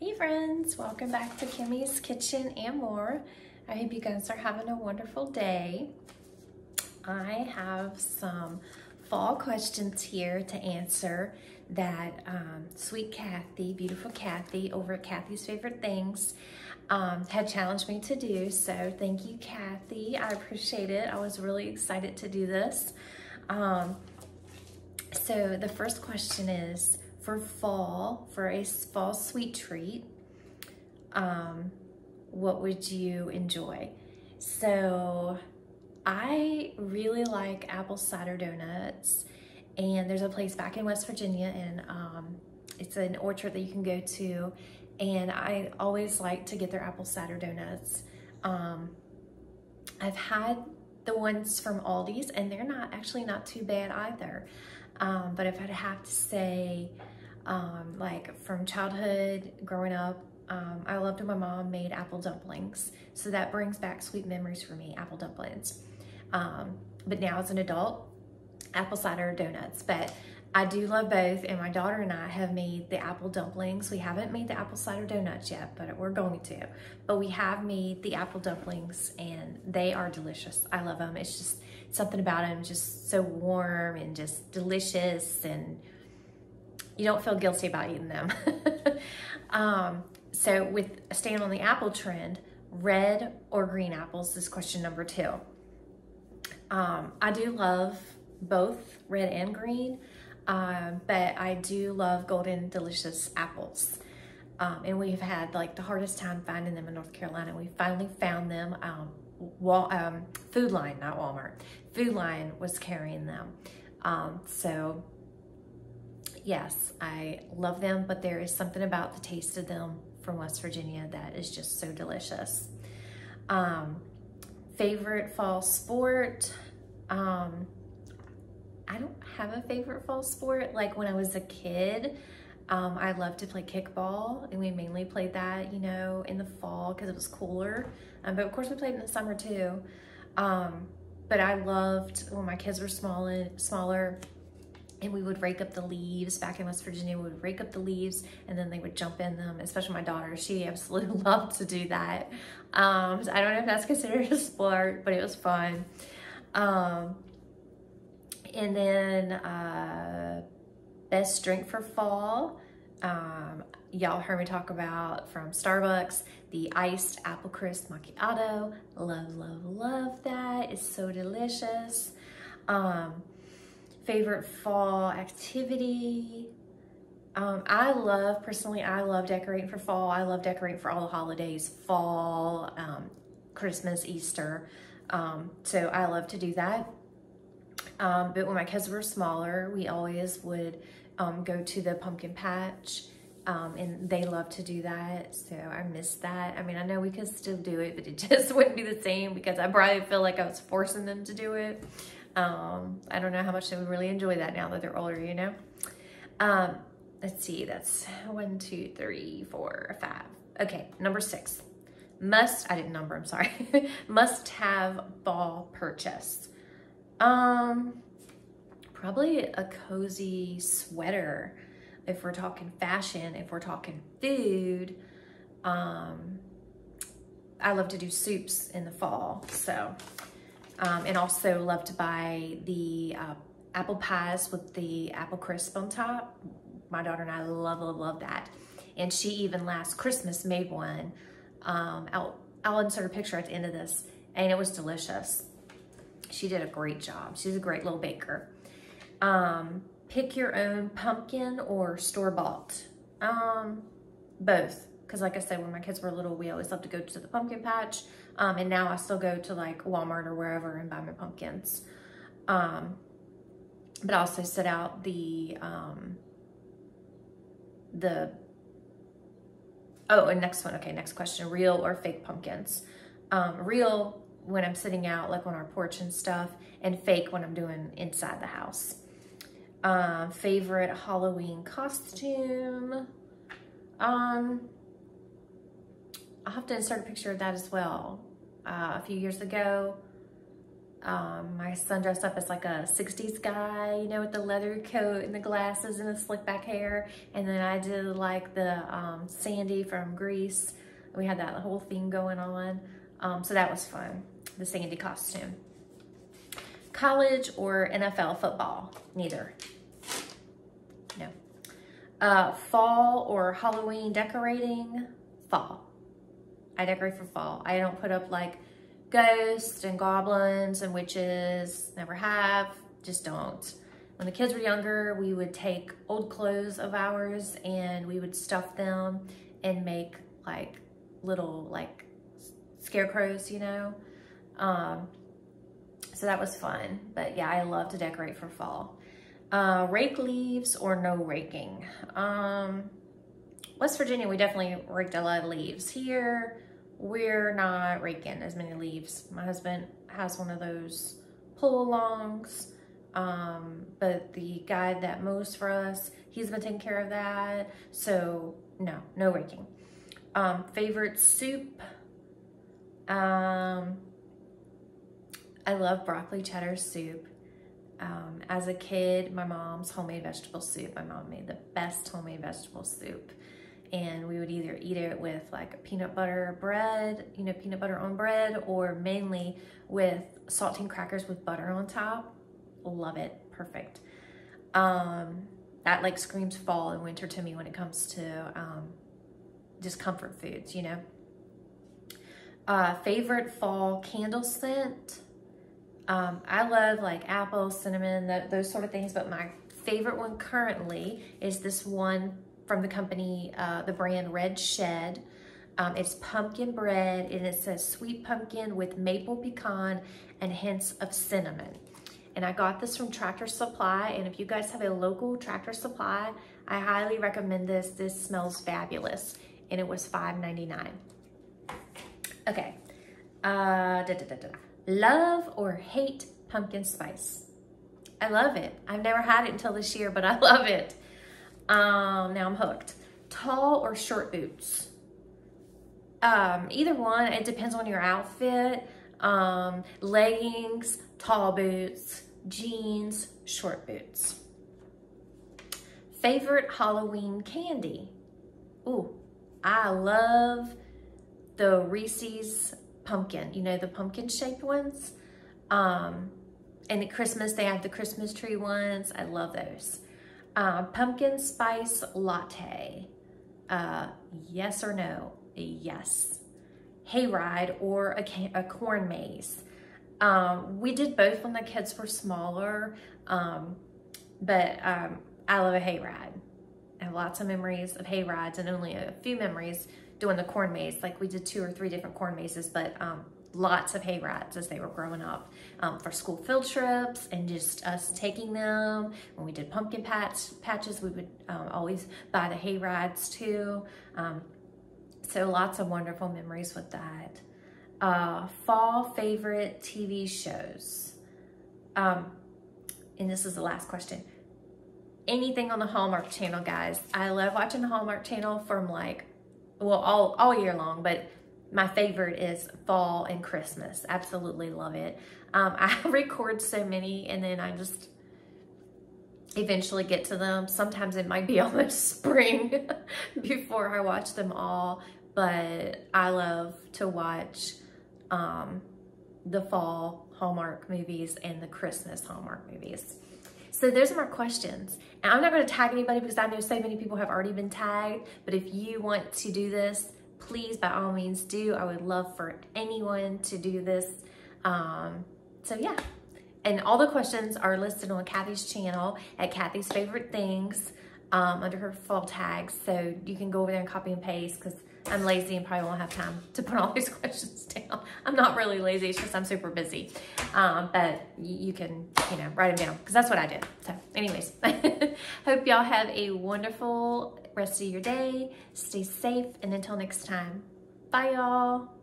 Hey friends, welcome back to Kimmy's Kitchen and More. I hope you guys are having a wonderful day. I have some fall questions here to answer that sweet Kathy, beautiful Kathy over at Kathy's Favorite Things had challenged me to do. So thank you, Kathy. I appreciate it. I was really excited to do this. So the first question is, for a fall sweet treat, what would you enjoy? So I really like apple cider donuts, and there's a place back in West Virginia, and it's an orchard that you can go to, and I always like to get their apple cider donuts. I've had the ones from Aldi's, and they're actually not too bad either. But if I'd have to say, like from childhood, growing up, I loved when my mom made apple dumplings. So that brings back sweet memories for me, apple dumplings. But now as an adult, apple cider donuts. But I do love both, and my daughter and I have made the apple dumplings. We haven't made the apple cider donuts yet, but we're going to. But we have made the apple dumplings, and they are delicious. I love them. It's just something about them, just so warm and just delicious, and you don't feel guilty about eating them. So with staying on the apple trend, red or green apples is question number 2. I do love both red and green, but I do love golden delicious apples. And we've had like the hardest time finding them in North Carolina. We finally found them. Food Line, not Walmart. Food Line was carrying them. So yes, I love them, but there is something about the taste of them from West Virginia that is just so delicious. Favorite fall sport? I don't have a favorite fall sport. Like when I was a kid, I loved to play kickball, and we mainly played that, you know, in the fall because it was cooler. But of course we played in the summer too. But I loved when my kids were smaller, and we would rake up the leaves. Back in West Virginia, we would rake up the leaves, and then they would jump in them, especially my daughter. She absolutely loved to do that. So I don't know if that's considered a sport, but it was fun. And then best drink for fall. Y'all heard me talk about from Starbucks, the iced apple crisp macchiato. Love, love, love that. It's so delicious. Favorite fall activity. Personally, I love decorating for fall. I love decorating for all the holidays, fall, Christmas, Easter. So I love to do that. But when my kids were smaller, we always would go to the pumpkin patch, and they love to do that. So I miss that. I mean, I know we could still do it, but it just wouldn't be the same because I probably feel like I was forcing them to do it. I don't know how much they would really enjoy that now that they're older, you know? Let's see, that's 1, 2, 3, 4, 5. Okay, number 6. I didn't number, I'm sorry. Must have fall purchase. Probably a cozy sweater if we're talking fashion. If we're talking food, I love to do soups in the fall, so and also love to buy the apple pies with the apple crisp on top. My daughter and I love, love, love that. And she even last Christmas made one. I'll insert a picture at the end of this, and it was delicious. She did a great job. She's a great little baker. Pick your own pumpkin or store-bought. Both. Because like I said, when my kids were little, we always loved to go to the pumpkin patch. And now I still go to like Walmart or wherever and buy my pumpkins. But I also set out and next one. Okay, next question. Real or fake pumpkins? Real when I'm sitting out like on our porch and stuff, and fake when I'm doing inside the house. Favorite Halloween costume? I'll have to insert a picture of that as well. A few years ago, My son dressed up as like a 60s guy, you know, with the leather coat and the glasses and the slick back hair. And then I did like the Sandy from Grease. We had that whole thing going on. So that was fun, the Sandy costume. College or NFL football? Neither. No. Fall or Halloween decorating? Fall. I decorate for fall. I don't put up like ghosts and goblins and witches. Never have. Just don't. When the kids were younger, we would take old clothes of ours and we would stuff them and make like little like scarecrows, you know. So that was fun. But yeah, I love to decorate for fall. Rake leaves or no raking? West Virginia, we definitely raked a lot of leaves. Here, we're not raking as many leaves. My husband has one of those pull-alongs, but the guy that mows for us, he's been taking care of that. So no raking. Favorite soup? I love broccoli cheddar soup. As a kid, my mom's homemade vegetable soup. My mom made the best homemade vegetable soup. And we would either eat it with like a peanut butter bread, you know, peanut butter on bread, or mainly with saltine crackers with butter on top. Love it, perfect. That like screams fall and winter to me when it comes to just comfort foods, you know. Favorite fall candle scent? I love like apple, cinnamon, those sort of things, but my favorite one currently is this one from the company, the brand Red Shed. It's pumpkin bread and it says sweet pumpkin with maple pecan and hints of cinnamon. And I got this from Tractor Supply, and if you guys have a local Tractor Supply, I highly recommend this. This smells fabulous, and it was $5.99. Okay. Love or hate pumpkin spice? I love it. I've never had it until this year, but I love it. Now I'm hooked. Tall or short boots? Either one. It depends on your outfit. Leggings, tall boots, jeans, short boots. Favorite Halloween candy? Ooh, I love the Reese's pumpkin, you know, the pumpkin shaped ones. And at Christmas, they have the Christmas tree ones. I love those. Pumpkin spice latte. Yes or no? Yes. Hayride or a corn maze. We did both when the kids were smaller, but I love a hayride. I have lots of memories of hayrides and only a few memories doing the corn maze. Like we did 2 or 3 different corn mazes, but lots of hayrides as they were growing up for school field trips and just us taking them. When we did pumpkin patches, we would always buy the hayrides too. So lots of wonderful memories with that. Fall favorite TV shows. And this is the last question. Anything on the Hallmark Channel, guys. I love watching the Hallmark Channel from like, well, all year long, but my favorite is fall and Christmas. Absolutely love it. I record so many and then I just eventually get to them. Sometimes it might be almost spring before I watch them all, but I love to watch the fall Hallmark movies and the Christmas Hallmark movies. So those are my questions. And I'm not going to tag anybody because I know so many people have already been tagged, but if you want to do this, please, by all means, do. I would love for anyone to do this. So yeah, and all the questions are listed on Kathy's channel at Kathy's Favorite Things under her fall tags. So you can go over there and copy and paste because I'm lazy and probably won't have time to put all these questions down. I'm not really lazy, it's just I'm super busy. But you can, you know, write them down because that's what I did. So anyways, hope y'all have a wonderful rest of your day. Stay safe, and until next time, bye y'all.